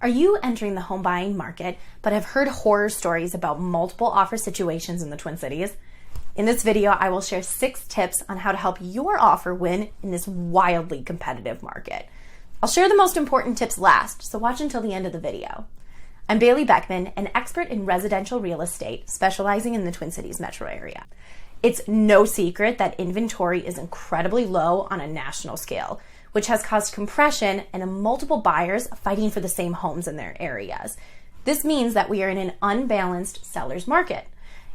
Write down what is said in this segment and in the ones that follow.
Are you entering the home buying market but have heard horror stories about multiple offer situations in the Twin Cities? In this video, I will share 6 tips on how to help your offer win in this wildly competitive market. I'll share the most important tips last, so watch until the end of the video. I'm Bailey Beckman, an expert in residential real estate specializing in the Twin Cities metro area. It's no secret that inventory is incredibly low on a national scale, which has caused compression and multiple buyers fighting for the same homes in their areas. This means that we are in an unbalanced seller's market.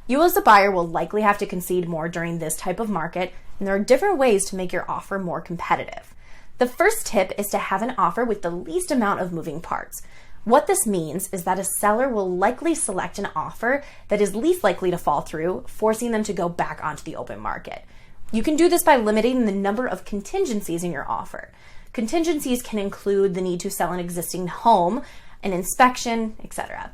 You as a buyer will likely have to concede more during this type of market, and there are different ways to make your offer more competitive. The first tip is to have an offer with the least amount of moving parts. What this means is that a seller will likely select an offer that is least likely to fall through, forcing them to go back onto the open market. You can do this by limiting the number of contingencies in your offer. Contingencies can include the need to sell an existing home, an inspection, etc.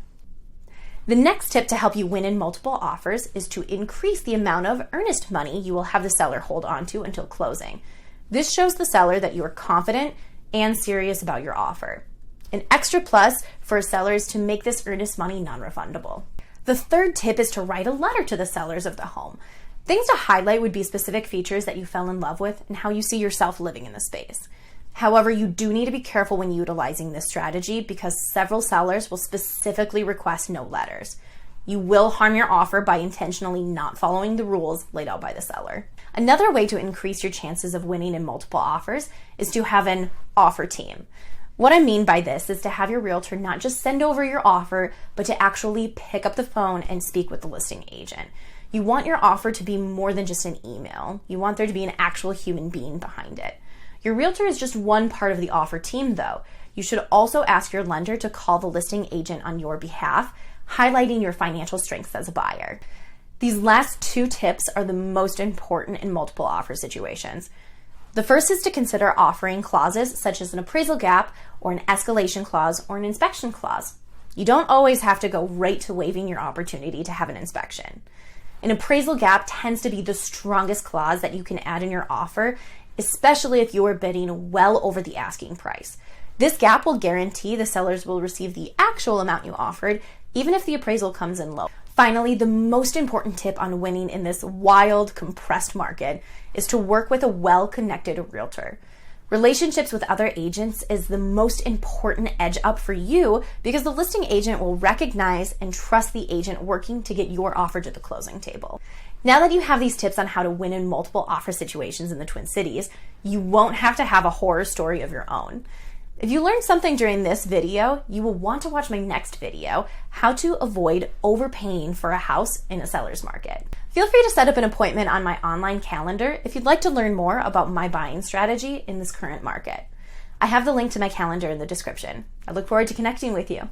The next tip to help you win in multiple offers is to increase the amount of earnest money you will have the seller hold onto until closing. This shows the seller that you are confident and serious about your offer. An extra plus for a seller is to make this earnest money non-refundable. The third tip is to write a letter to the sellers of the home. Things to highlight would be specific features that you fell in love with and how you see yourself living in the space. However, you do need to be careful when utilizing this strategy because several sellers will specifically request no letters. You will harm your offer by intentionally not following the rules laid out by the seller. Another way to increase your chances of winning in multiple offers is to have an offer team. What I mean by this is to have your realtor not just send over your offer, but to actually pick up the phone and speak with the listing agent. You want your offer to be more than just an email. You want there to be an actual human being behind it. Your realtor is just one part of the offer team though. You should also ask your lender to call the listing agent on your behalf, highlighting your financial strengths as a buyer. These last 2 tips are the most important in multiple offer situations. The first is to consider offering clauses such as an appraisal gap or an escalation clause or an inspection clause. You don't always have to go right to waiving your opportunity to have an inspection. An appraisal gap tends to be the strongest clause that you can add in your offer, especially if you are bidding well over the asking price. This gap will guarantee the sellers will receive the actual amount you offered, even if the appraisal comes in low. Finally, the most important tip on winning in this wild, compressed market is to work with a well-connected realtor. Relationships with other agents is the most important edge up for you because the listing agent will recognize and trust the agent working to get your offer to the closing table. Now that you have these tips on how to win in multiple offer situations in the Twin Cities, you won't have to have a horror story of your own. If you learned something during this video, you will want to watch my next video, how to avoid overpaying for a house in a seller's market. Feel free to set up an appointment on my online calendar if you'd like to learn more about my buying strategy in this current market. I have the link to my calendar in the description. I look forward to connecting with you.